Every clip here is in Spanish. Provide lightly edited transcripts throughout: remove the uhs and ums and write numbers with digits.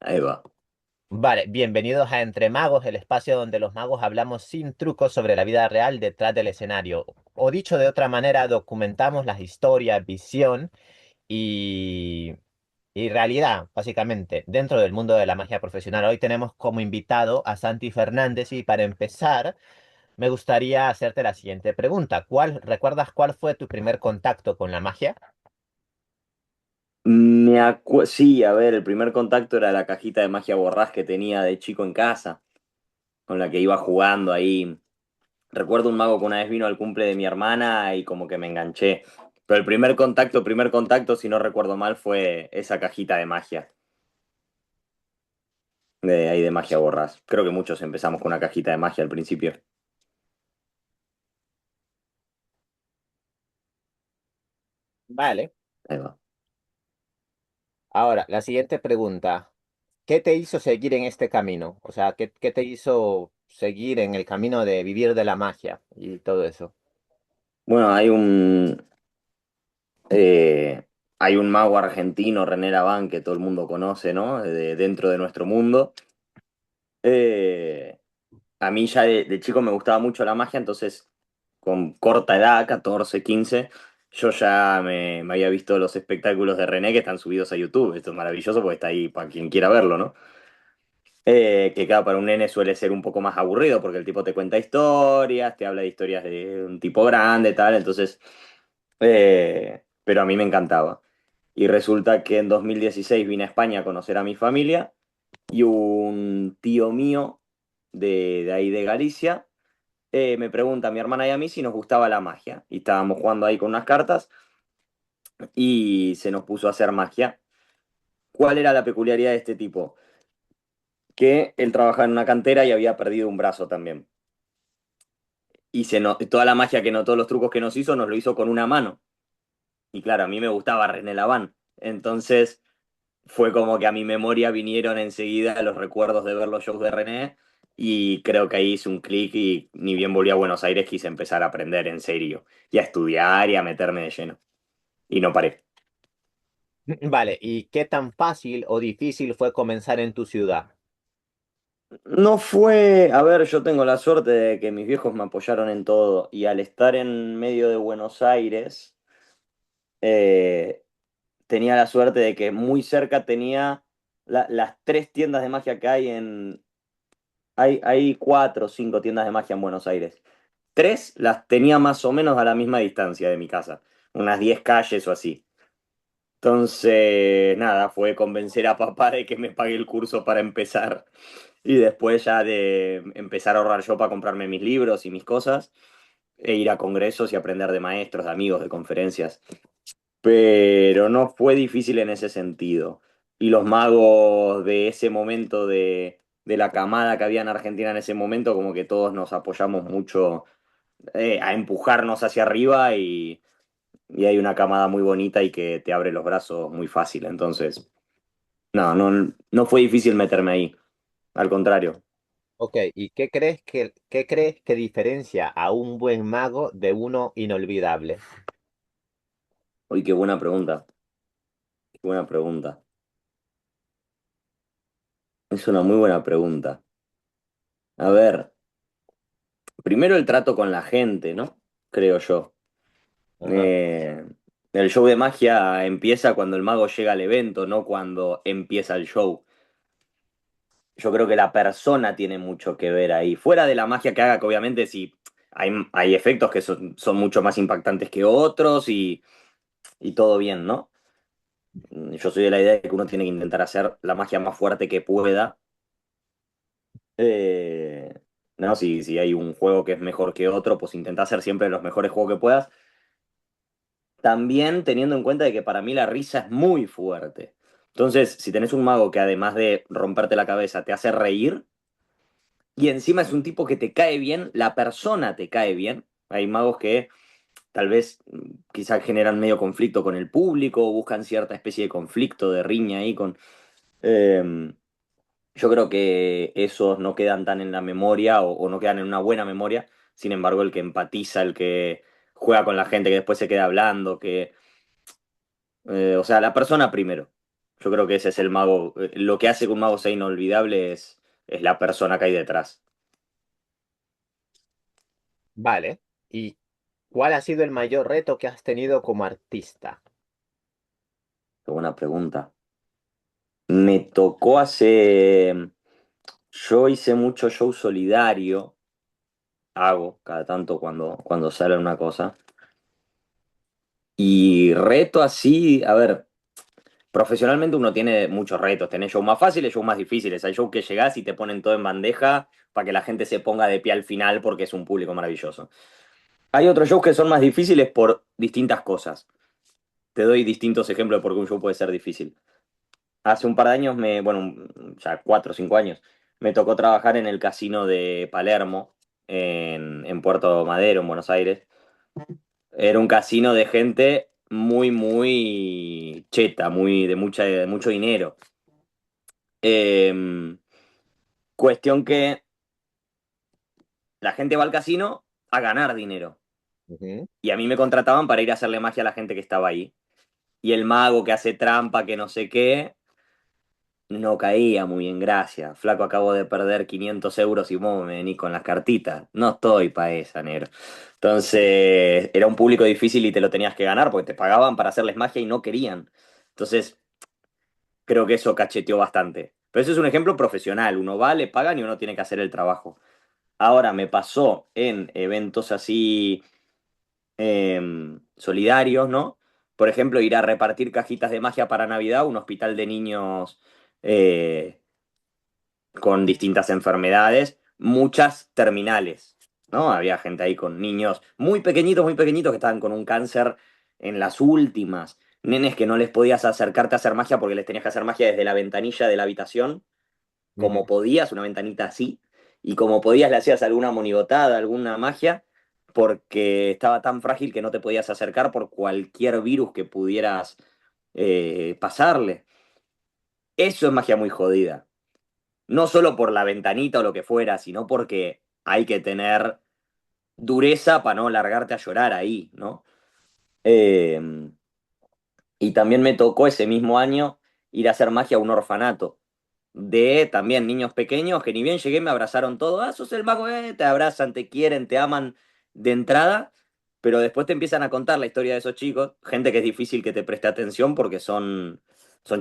Ahí va. Vale, bienvenidos a Entre Magos, el espacio donde los magos hablamos sin trucos sobre la vida real detrás del escenario. O dicho de otra manera, documentamos las historias, visión y, y realidad, básicamente, dentro del mundo de la magia profesional. Hoy tenemos como invitado a Santi Fernández y para empezar, me gustaría hacerte la siguiente pregunta. ¿Recuerdas cuál fue tu primer contacto con la magia? Sí, a ver, el primer contacto era la cajita de magia borrás que tenía de chico en casa, con la que iba jugando ahí. Recuerdo un mago que una vez vino al cumple de mi hermana y como que me enganché. Pero el primer contacto, si no recuerdo mal, fue esa cajita de magia, de ahí de magia borrás. Creo que muchos empezamos con una cajita de magia al principio. Vale. Ahí va. Ahora, la siguiente pregunta. ¿Qué te hizo seguir en este camino? O sea, ¿qué te hizo seguir en el camino de vivir de la magia y todo eso? Bueno, eh, hay un mago argentino, René Laván, que todo el mundo conoce, ¿no? Dentro de nuestro mundo. Eh, a mí ya de chico me gustaba mucho la magia, entonces con corta edad, 14 15 yo ya me había visto los espectáculos de René que están subidos a YouTube. Esto es maravilloso porque está ahí para quien quiera verlo, ¿no? Que claro, para un nene suele ser un poco más aburrido porque el tipo te cuenta historias, te habla de historias de un tipo grande, tal, entonces, pero a mí me encantaba. Y resulta que en 2016 vine a España a conocer a mi familia y un tío mío de ahí de Galicia me pregunta a mi hermana y a mí si nos gustaba la magia. Y estábamos jugando ahí con unas cartas y se nos puso a hacer magia. ¿Cuál era la peculiaridad de este tipo? Que él trabajaba en una cantera y había perdido un brazo también. Y toda la magia que no, todos los trucos que nos hizo, nos lo hizo con una mano. Y claro, a mí me gustaba René Laván. Entonces fue como que a mi memoria vinieron enseguida los recuerdos de ver los shows de René. Y creo que ahí hice un clic y ni bien volví a Buenos Aires quise empezar a aprender en serio. Y a estudiar y a meterme de lleno. Y no paré. Vale, ¿y qué tan fácil o difícil fue comenzar en tu ciudad? No fue, a ver, yo tengo la suerte de que mis viejos me apoyaron en todo y al estar en medio de Buenos Aires, eh, tenía la suerte de que muy cerca tenía las tres tiendas de magia que hay hay cuatro o cinco tiendas de magia en Buenos Aires. Tres las tenía más o menos a la misma distancia de mi casa, unas 10 calles o así. Entonces, nada, fue convencer a papá de que me pague el curso para empezar y después ya de empezar a ahorrar yo para comprarme mis libros y mis cosas e ir a congresos y aprender de maestros, de amigos, de conferencias. Pero no fue difícil en ese sentido. Y los magos de ese momento, de la camada que había en Argentina en ese momento, como que todos nos apoyamos mucho a empujarnos hacia arriba y hay una camada muy bonita y que te abre los brazos muy fácil. Entonces, no fue difícil meterme ahí. Al contrario. Ok, ¿y qué crees que diferencia a un buen mago de uno inolvidable? Uy, qué buena pregunta. Qué buena pregunta. Es una muy buena pregunta. A ver, primero el trato con la gente, ¿no? Creo yo. Ajá. Eh, el show de magia empieza cuando el mago llega al evento, no cuando empieza el show. Yo creo que la persona tiene mucho que ver ahí. Fuera de la magia que haga, que obviamente sí hay efectos que son mucho más impactantes que otros y todo bien, ¿no? Yo soy de la idea de que uno tiene que intentar hacer la magia más fuerte que pueda. Eh, ¿No? Si hay un juego que es mejor que otro, pues intenta hacer siempre los mejores juegos que puedas. También teniendo en cuenta de que para mí la risa es muy fuerte. Entonces, si tenés un mago que además de romperte la cabeza te hace reír, y encima es un tipo que te cae bien, la persona te cae bien. Hay magos que tal vez quizás generan medio conflicto con el público, o buscan cierta especie de conflicto, de riña ahí con... eh, yo creo que esos no quedan tan en la memoria o no quedan en una buena memoria. Sin embargo, el que empatiza, el que juega con la gente, que después se queda hablando, o sea, la persona primero. Yo creo que ese es el mago. Lo que hace que un mago sea inolvidable es la persona que hay detrás. Vale. ¿Y cuál ha sido el mayor reto que has tenido como artista? Qué buena pregunta. Me tocó hacer. Yo hice mucho show solidario. Hago cada tanto cuando sale una cosa. Y reto así, a ver, profesionalmente uno tiene muchos retos. Tenés shows más fáciles, shows más difíciles. Hay shows que llegás y te ponen todo en bandeja para que la gente se ponga de pie al final porque es un público maravilloso. Hay otros shows que son más difíciles por distintas cosas. Te doy distintos ejemplos de por qué un show puede ser difícil. Hace un par de años, bueno, ya 4 o 5 años, me tocó trabajar en el casino de Palermo, en Puerto Madero, en Buenos Aires. Era un casino de gente muy, muy cheta, de mucho dinero. Eh, Cuestión que la gente va al casino a ganar dinero. Ujú. Y a mí me contrataban para ir a hacerle magia a la gente que estaba ahí. Y el mago que hace trampa, que no sé qué, no caía muy en gracia. Flaco, acabo de perder 500 euros y vos me venís con las cartitas. No estoy pa' esa, negro. Entonces, era un público difícil y te lo tenías que ganar porque te pagaban para hacerles magia y no querían. Entonces, creo que eso cacheteó bastante. Pero eso es un ejemplo profesional. Uno va, le pagan y uno tiene que hacer el trabajo. Ahora me pasó en eventos así solidarios, ¿no? Por ejemplo, ir a repartir cajitas de magia para Navidad a un hospital de niños eh, con distintas enfermedades, muchas terminales, ¿no? Había gente ahí con niños muy pequeñitos que estaban con un cáncer en las últimas, nenes que no les podías acercarte a hacer magia porque les tenías que hacer magia desde la ventanilla de la habitación, como Ujú. podías, una ventanita así, y como podías le hacías alguna monigotada, alguna magia, porque estaba tan frágil que no te podías acercar por cualquier virus que pudieras pasarle. Eso es magia muy jodida. No solo por la ventanita o lo que fuera, sino porque hay que tener dureza para no largarte a llorar ahí, ¿no? Eh, y también me tocó ese mismo año ir a hacer magia a un orfanato de también niños pequeños que ni bien llegué me abrazaron todos, ah, sos el mago, te abrazan, te quieren, te aman de entrada, pero después te empiezan a contar la historia de esos chicos, gente que es difícil que te preste atención porque son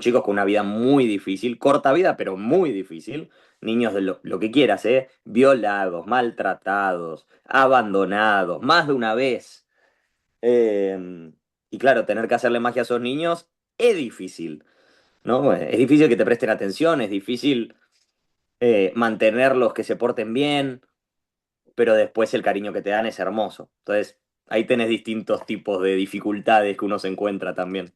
chicos con una vida muy difícil, corta vida, pero muy difícil, niños de lo que quieras, violados, maltratados, abandonados, más de una vez. Y claro, tener que hacerle magia a esos niños es difícil. ¿No? Es difícil que te presten atención, es difícil mantenerlos que se porten bien, pero después el cariño que te dan es hermoso. Entonces, ahí tenés distintos tipos de dificultades que uno se encuentra también.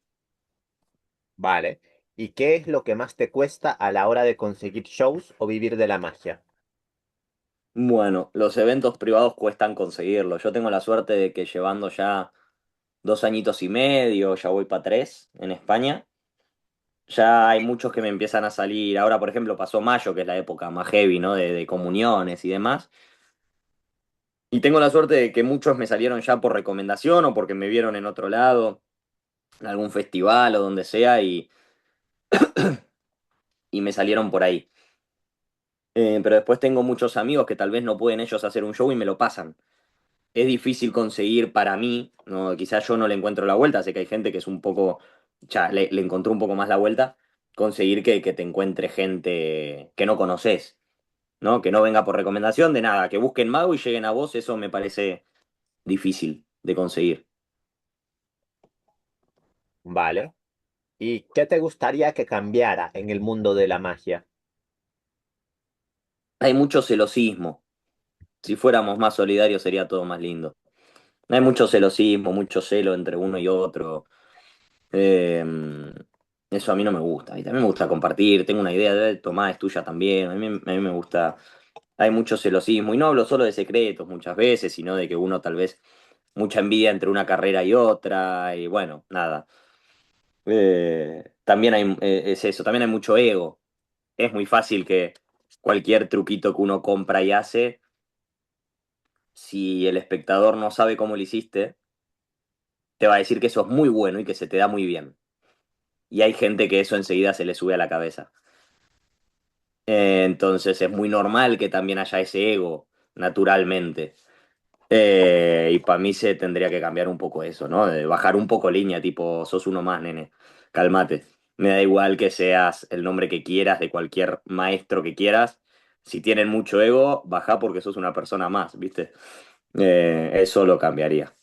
Vale. ¿Y qué es lo que más te cuesta a la hora de conseguir shows o vivir de la magia? Bueno, los eventos privados cuestan conseguirlos. Yo tengo la suerte de que llevando ya 2 añitos y medio, ya voy para 3 en España. Ya hay muchos que me empiezan a salir. Ahora, por ejemplo, pasó mayo, que es la época más heavy, ¿no? De comuniones y demás. Y tengo la suerte de que muchos me salieron ya por recomendación o porque me vieron en otro lado, en algún festival o donde sea, y me salieron por ahí. Pero después tengo muchos amigos que tal vez no pueden ellos hacer un show y me lo pasan. Es difícil conseguir para mí, ¿no? Quizás yo no le encuentro la vuelta, sé que hay gente que es un poco, ya le encontró un poco más la vuelta, conseguir que te encuentre gente que no conoces, ¿no? Que no venga por recomendación de nada, que busquen mago y lleguen a vos, eso me parece difícil de conseguir. Vale. ¿Y qué te gustaría que cambiara en el mundo de la magia? Hay mucho celosismo. Si fuéramos más solidarios sería todo más lindo. Hay mucho celosismo, mucho celo entre uno y otro. Eh, Eso a mí no me gusta. Y también me gusta compartir. Tengo una idea de tomar, es tuya también. A mí me gusta. Hay mucho celosismo. Y no hablo solo de secretos muchas veces, sino de que uno tal vez mucha envidia entre una carrera y otra. Y bueno, nada. También es eso. También hay mucho ego. Es muy fácil que cualquier truquito que uno compra y hace, si el espectador no sabe cómo lo hiciste, te va a decir que eso es muy bueno y que se te da muy bien. y hay gente que eso enseguida se le sube a la cabeza. Entonces es muy normal que también haya ese ego, naturalmente. Y para mí se tendría que cambiar un poco eso, ¿no? De bajar un poco línea, tipo, sos uno más, nene, cálmate. Me da igual que seas el nombre que quieras, de cualquier maestro que quieras. Si tienen mucho ego, baja porque sos una persona más, ¿viste? Eso lo cambiaría.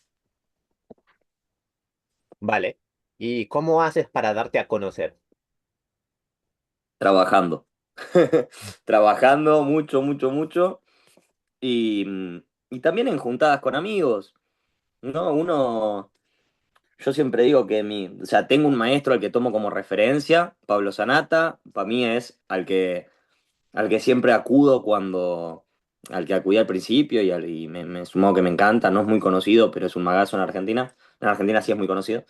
Vale. ¿Y cómo haces para darte a conocer? Trabajando. Trabajando mucho, mucho, mucho. Y, y también en juntadas con amigos, ¿no? Yo siempre digo que o sea, tengo un maestro al que tomo como referencia, Pablo Sanata, para mí es al que siempre acudo al que acudí al principio y me sumó que me encanta, no es muy conocido, pero es un magazo en Argentina. En Argentina sí es muy conocido.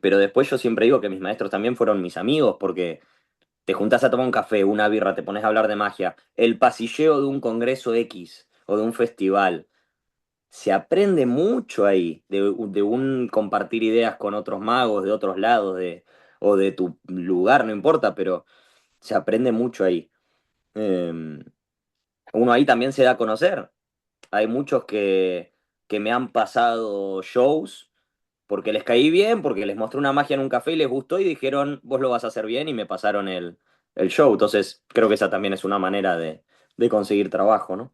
Pero después yo siempre digo que mis maestros también fueron mis amigos, porque te juntás a tomar un café, una birra, te pones a hablar de magia, el pasilleo de un congreso X o de un festival. Se aprende mucho ahí, de un compartir ideas con otros magos de otros lados, o de tu lugar, no importa, pero se aprende mucho ahí. Eh, Uno ahí también se da a conocer. Hay muchos que me han pasado shows porque les caí bien, porque les mostré una magia en un café y les gustó y dijeron, vos lo vas a hacer bien y me pasaron el show. Entonces, creo que esa también es una manera de conseguir trabajo, ¿no?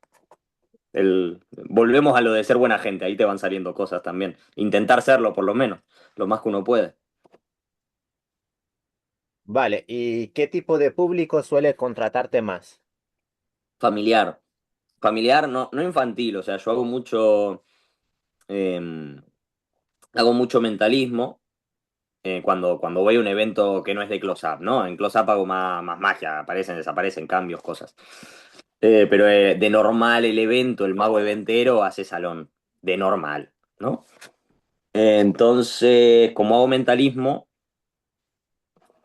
Volvemos a lo de ser buena gente, ahí te van saliendo cosas también. Intentar serlo, por lo menos, lo más que uno puede. Vale. ¿Y qué tipo de público suele contratarte más? Familiar. Familiar, no, no infantil, o sea, yo eh, hago mucho mentalismo cuando voy a un evento que no es de close-up, ¿no? En close-up hago más magia, aparecen, desaparecen, cambios, cosas. Pero de normal el evento, el mago eventero hace salón, de normal, ¿no? Entonces, como hago mentalismo,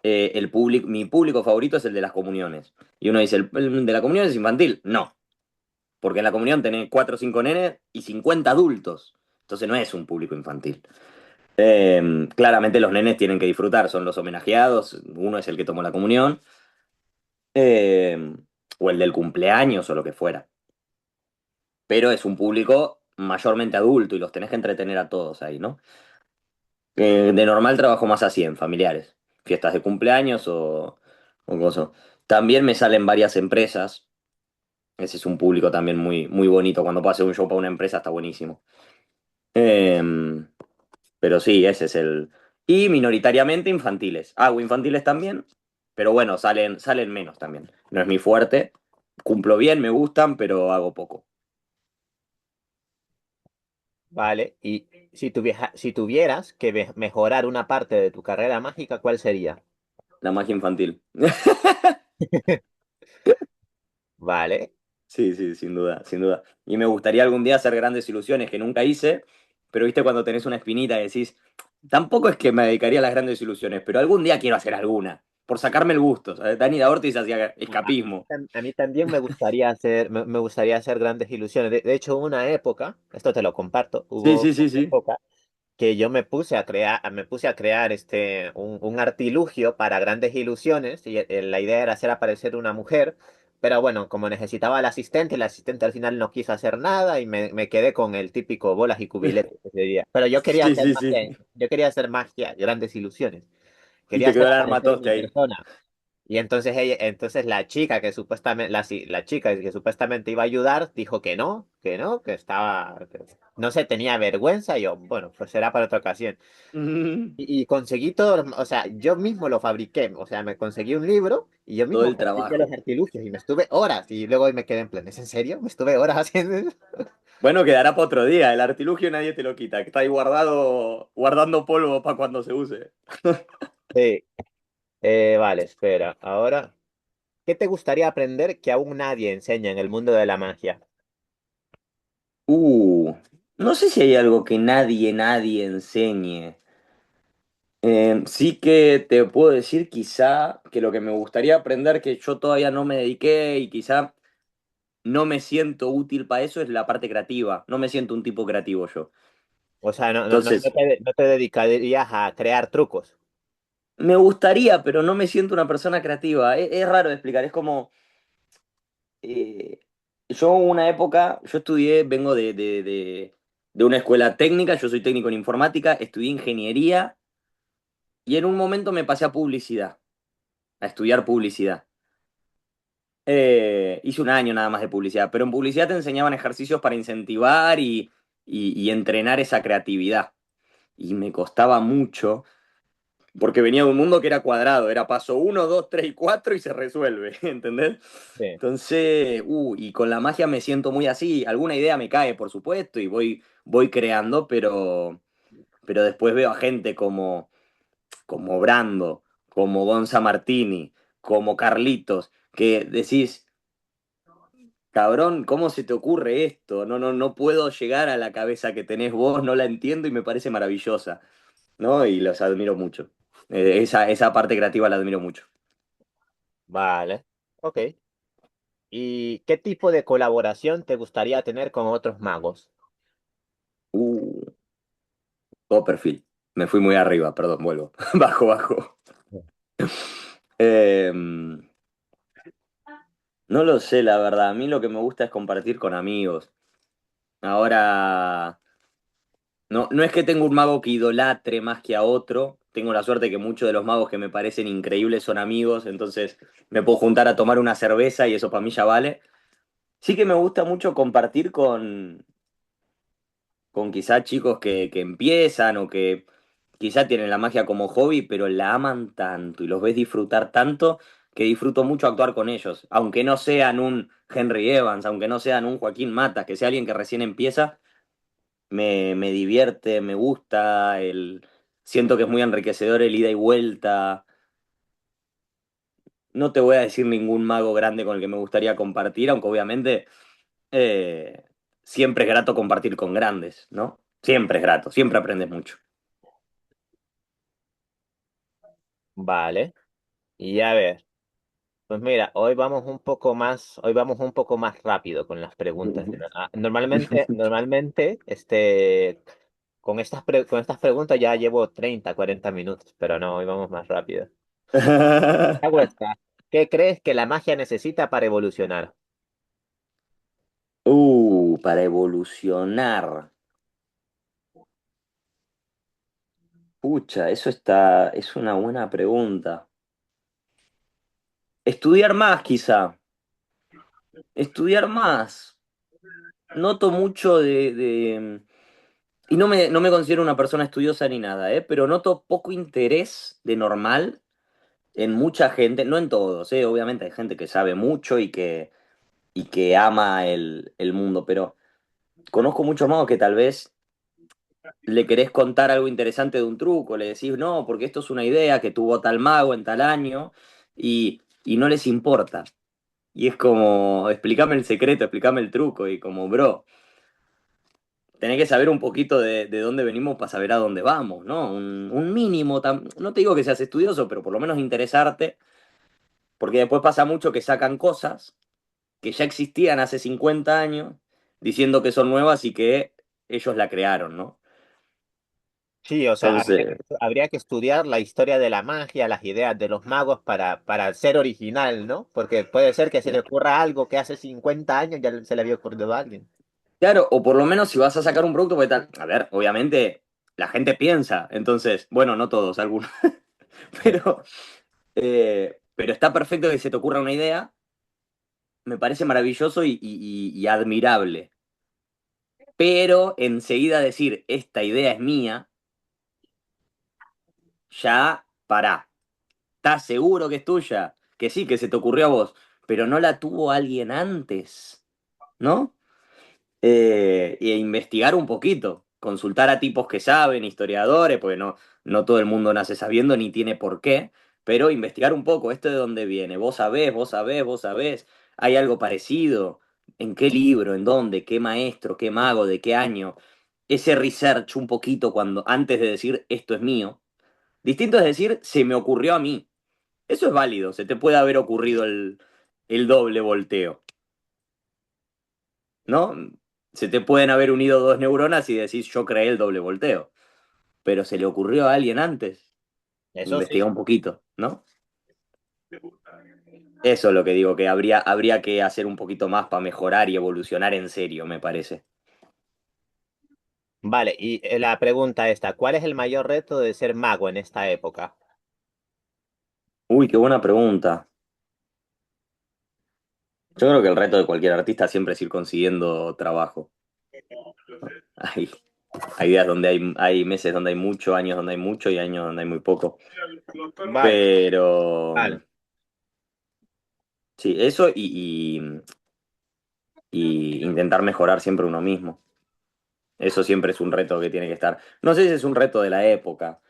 mi público favorito es el de las comuniones. Y uno dice, ¿el de la comunión es infantil? No, porque en la comunión tenés 4 o 5 nenes y 50 adultos. Entonces no es un público infantil. Claramente los nenes tienen que disfrutar, son los homenajeados, uno es el que tomó la comunión, eh, o el del cumpleaños o lo que fuera. Pero es un público mayormente adulto y los tenés que entretener a todos ahí, ¿no? De normal trabajo más así, en familiares, fiestas de cumpleaños o cosas. También me salen varias empresas. Ese es un público también muy, muy bonito. Cuando puedo hacer un show para una empresa está buenísimo. Eh, pero sí, ese es el. Y minoritariamente infantiles. Hago infantiles también, pero bueno, salen menos también. No es mi fuerte. Cumplo bien, me gustan, pero hago poco. Vale. Y si tuvieras que mejorar una parte de tu carrera mágica, ¿cuál sería? La magia infantil. Vale. Sí, sí, sin duda, sin duda. Y me gustaría algún día hacer grandes ilusiones que nunca hice, pero viste cuando tenés una espinita y decís, tampoco es que me dedicaría a las grandes ilusiones, pero algún día quiero hacer alguna, por sacarme el gusto, ¿sabes? Dani Ortiz hacía escapismo. A mí también me gustaría hacer, me gustaría hacer grandes ilusiones. De hecho, hubo una época, esto te lo comparto, Sí, hubo sí, una sí, sí. época que yo me puse a crear un artilugio para grandes ilusiones y la idea era hacer aparecer una mujer, pero bueno, como necesitaba el asistente al final no quiso hacer nada y me quedé con el típico bolas y cubiletes que se diría. Pero Sí, sí, sí. yo quería hacer magia, grandes ilusiones. Y Quería te hacer quedó el aparecer armatoste mi ahí. persona. Y entonces entonces la chica que supuestamente, la chica que supuestamente iba a ayudar, dijo que no, que estaba, no sé, tenía vergüenza. Y yo, bueno, pues será para otra ocasión. Y conseguí todo, o sea, yo mismo lo fabriqué, o sea, me conseguí un libro y yo Todo mismo el fabriqué los trabajo. artilugios y me estuve horas y luego me quedé en plan, ¿es en serio? ¿Me estuve horas haciendo eso? Bueno, quedará para otro día. El artilugio nadie te lo quita. Que está ahí guardando polvo para cuando se use. Sí, vale, espera. Ahora, ¿qué te gustaría aprender que aún nadie enseña en el mundo de la magia? Uh, no sé si hay algo que nadie enseñe. Sí que te puedo decir quizá que lo que me gustaría aprender que yo todavía no me dediqué y quizá no me siento útil para eso es la parte creativa. No me siento un tipo creativo yo. O sea, Entonces, no te dedicarías a crear trucos. Me gustaría, pero no me siento una persona creativa. Es raro de explicar, es como... eh, yo una época, yo estudié, vengo de una escuela técnica, yo soy técnico en informática, estudié ingeniería y en un momento me pasé a publicidad, a estudiar publicidad. Hice un año nada más de publicidad, pero en publicidad te enseñaban ejercicios para incentivar y entrenar esa creatividad. Y me costaba mucho, porque venía de un mundo que era cuadrado, era paso uno, 2, 3 y 4 y se resuelve, ¿entendés? Sí. Entonces, y con la magia me siento muy así, alguna idea me cae, por supuesto, y voy creando, pero después veo a gente como Brando, como Gonza Martini, como Carlitos, que decís, cabrón, ¿cómo se te ocurre esto? No puedo llegar a la cabeza que tenés vos, no la entiendo y me parece maravillosa, ¿no? Y los admiro mucho. Esa parte creativa la admiro mucho. Vale, ok. ¿Y qué tipo de colaboración te gustaría tener con otros magos? Uh, todo perfil. Me fui muy arriba, perdón, vuelvo. Bajo, bajo. Eh, no lo sé, la verdad. A mí lo que me gusta es compartir con amigos. Ahora, no es que tenga un mago que idolatre más que a otro. Tengo la suerte que muchos de los magos que me parecen increíbles son amigos, entonces me puedo juntar a tomar una cerveza y eso para mí ya vale. Sí que me gusta mucho compartir con quizá chicos que empiezan o que quizá tienen la magia como hobby, pero la aman tanto y los ves disfrutar tanto que disfruto mucho actuar con ellos. Aunque no sean un Henry Evans, aunque no sean un Joaquín Matas, que sea alguien que recién empieza, me divierte, me gusta, siento que es muy enriquecedor el ida y vuelta. No te voy a decir ningún mago grande con el que me gustaría compartir, aunque obviamente eh, siempre es grato compartir con grandes, ¿no? Siempre es grato, siempre aprendes mucho. Vale. Y a ver, pues mira, hoy vamos un poco más rápido con las preguntas. Normalmente, con estas preguntas ya llevo 30, 40 minutos, pero no, hoy vamos más rápido. Hago esta. ¿Qué crees que la magia necesita para evolucionar? Para evolucionar. Pucha, es una buena pregunta. Estudiar más, quizá. Estudiar más. Noto mucho y no me considero una persona estudiosa ni nada, ¿eh? Pero noto poco interés de normal en mucha gente, no en todos, ¿eh? Obviamente hay gente que sabe mucho y que ama el mundo, pero conozco muchos magos que tal vez le querés contar algo interesante de un truco, le decís, no, porque esto es una idea que tuvo tal mago en tal año y no les importa. Y es como, explícame el secreto, explícame el truco y como, bro, tenés que saber un poquito de dónde venimos para saber a dónde vamos, ¿no? Un mínimo, no te digo que seas estudioso, pero por lo menos interesarte, porque después pasa mucho que sacan cosas que ya existían hace 50 años, diciendo que son nuevas y que ellos la crearon, ¿no? Sí, o sea, Entonces, habría que estudiar la historia de la magia, las ideas de los magos para ser original, ¿no? Porque puede ser que se le ocurra algo que hace 50 años ya se le había ocurrido a alguien. claro, o por lo menos si vas a sacar un producto, pues tal, a ver, obviamente la gente piensa, entonces, bueno, no todos, algunos, pero, pero está perfecto que se te ocurra una idea, me parece maravilloso y admirable, pero enseguida decir, esta idea es mía, ya pará, ¿estás seguro que es tuya? Que sí, que se te ocurrió a vos, pero no la tuvo alguien antes, ¿no? E investigar un poquito, consultar a tipos que saben, historiadores, porque no todo el mundo nace sabiendo ni tiene por qué, pero investigar un poco, ¿esto de dónde viene? ¿Vos sabés, vos sabés, vos sabés? ¿Hay algo parecido? ¿En qué libro? ¿En dónde? ¿Qué maestro? ¿Qué mago? ¿De qué año? Ese research un poquito cuando, antes de decir esto es mío. Distinto es decir, se me ocurrió a mí. Eso es válido, se te puede haber ocurrido el doble volteo. ¿No? Se te pueden haber unido dos neuronas y decís yo creé el doble volteo, pero se le ocurrió a alguien antes. Eso Investiga sí. un poquito, ¿no? Eso es lo que digo, que habría que hacer un poquito más para mejorar y evolucionar en serio, me parece. Vale, y la pregunta esta, ¿cuál es el mayor reto de ser mago en esta época? Uy, qué buena pregunta. Yo creo que el reto de cualquier artista siempre es ir consiguiendo trabajo. Hay, hay días donde hay meses donde hay mucho, años donde hay mucho y años donde hay muy poco. Vale, Pero vale, sí, eso y intentar mejorar siempre uno mismo. Eso siempre es un reto que tiene que estar. No sé si es un reto de la época.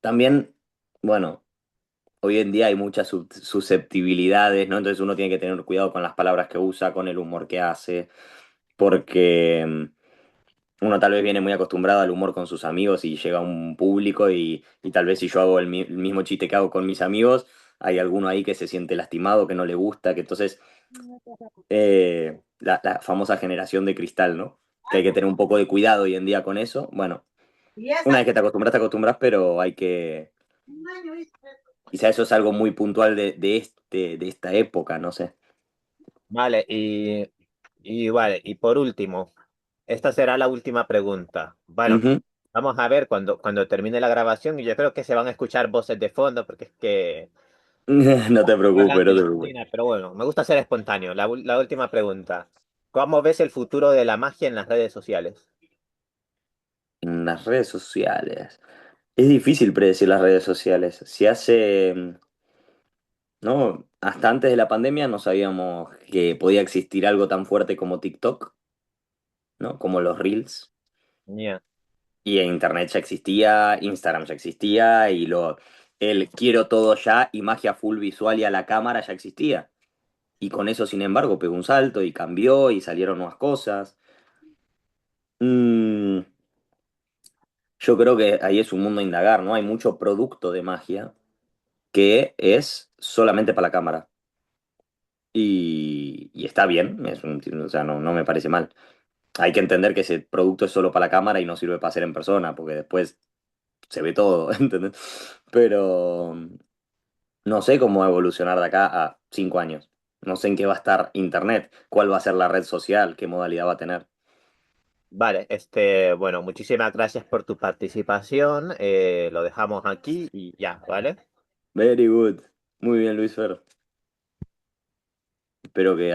También, bueno, hoy en día hay muchas susceptibilidades, ¿no? Entonces uno tiene que tener cuidado con las palabras que usa, con el humor que hace, porque uno tal vez viene muy acostumbrado al humor con sus amigos y llega a un público y tal vez si yo hago el mismo chiste que hago con mis amigos, hay alguno ahí que se siente lastimado, que no le gusta, que entonces la famosa generación de cristal, ¿no? Que hay que tener un poco de cuidado hoy en día con eso. Bueno, una vez que te acostumbras, pero hay que... Quizá eso es algo muy puntual de esta época, no sé. vale, y vale, y por último, esta será la última pregunta. Bueno, Ujú. vamos a ver cuando termine la grabación y yo creo que se van a escuchar voces de fondo porque es que No te preocupes, hablando no en te la preocupes. cocina, pero bueno, me gusta ser espontáneo. La última pregunta. ¿Cómo ves el futuro de la magia en las redes sociales? En las redes sociales. Es difícil predecir las redes sociales. Si hace, ¿no? Hasta antes de la pandemia no sabíamos que podía existir algo tan fuerte como TikTok, ¿no? Como los Reels. Ya. Y en Internet ya existía, Instagram ya existía, el quiero todo ya y magia full visual y a la cámara ya existía. Y con eso, sin embargo, pegó un salto y cambió y salieron nuevas cosas. Mm, yo creo que ahí es un mundo a indagar, ¿no? Hay mucho producto de magia que es solamente para la cámara. Y está bien, o sea, no me parece mal. Hay que entender que ese producto es solo para la cámara y no sirve para hacer en persona, porque después se ve todo, ¿entendés? Pero no sé cómo va a evolucionar de acá a 5 años. No sé en qué va a estar Internet, cuál va a ser la red social, qué modalidad va a tener. Vale, bueno, muchísimas gracias por tu participación. Lo dejamos aquí y ya, ¿vale? Very good. Muy bien, Luis Fer. Espero que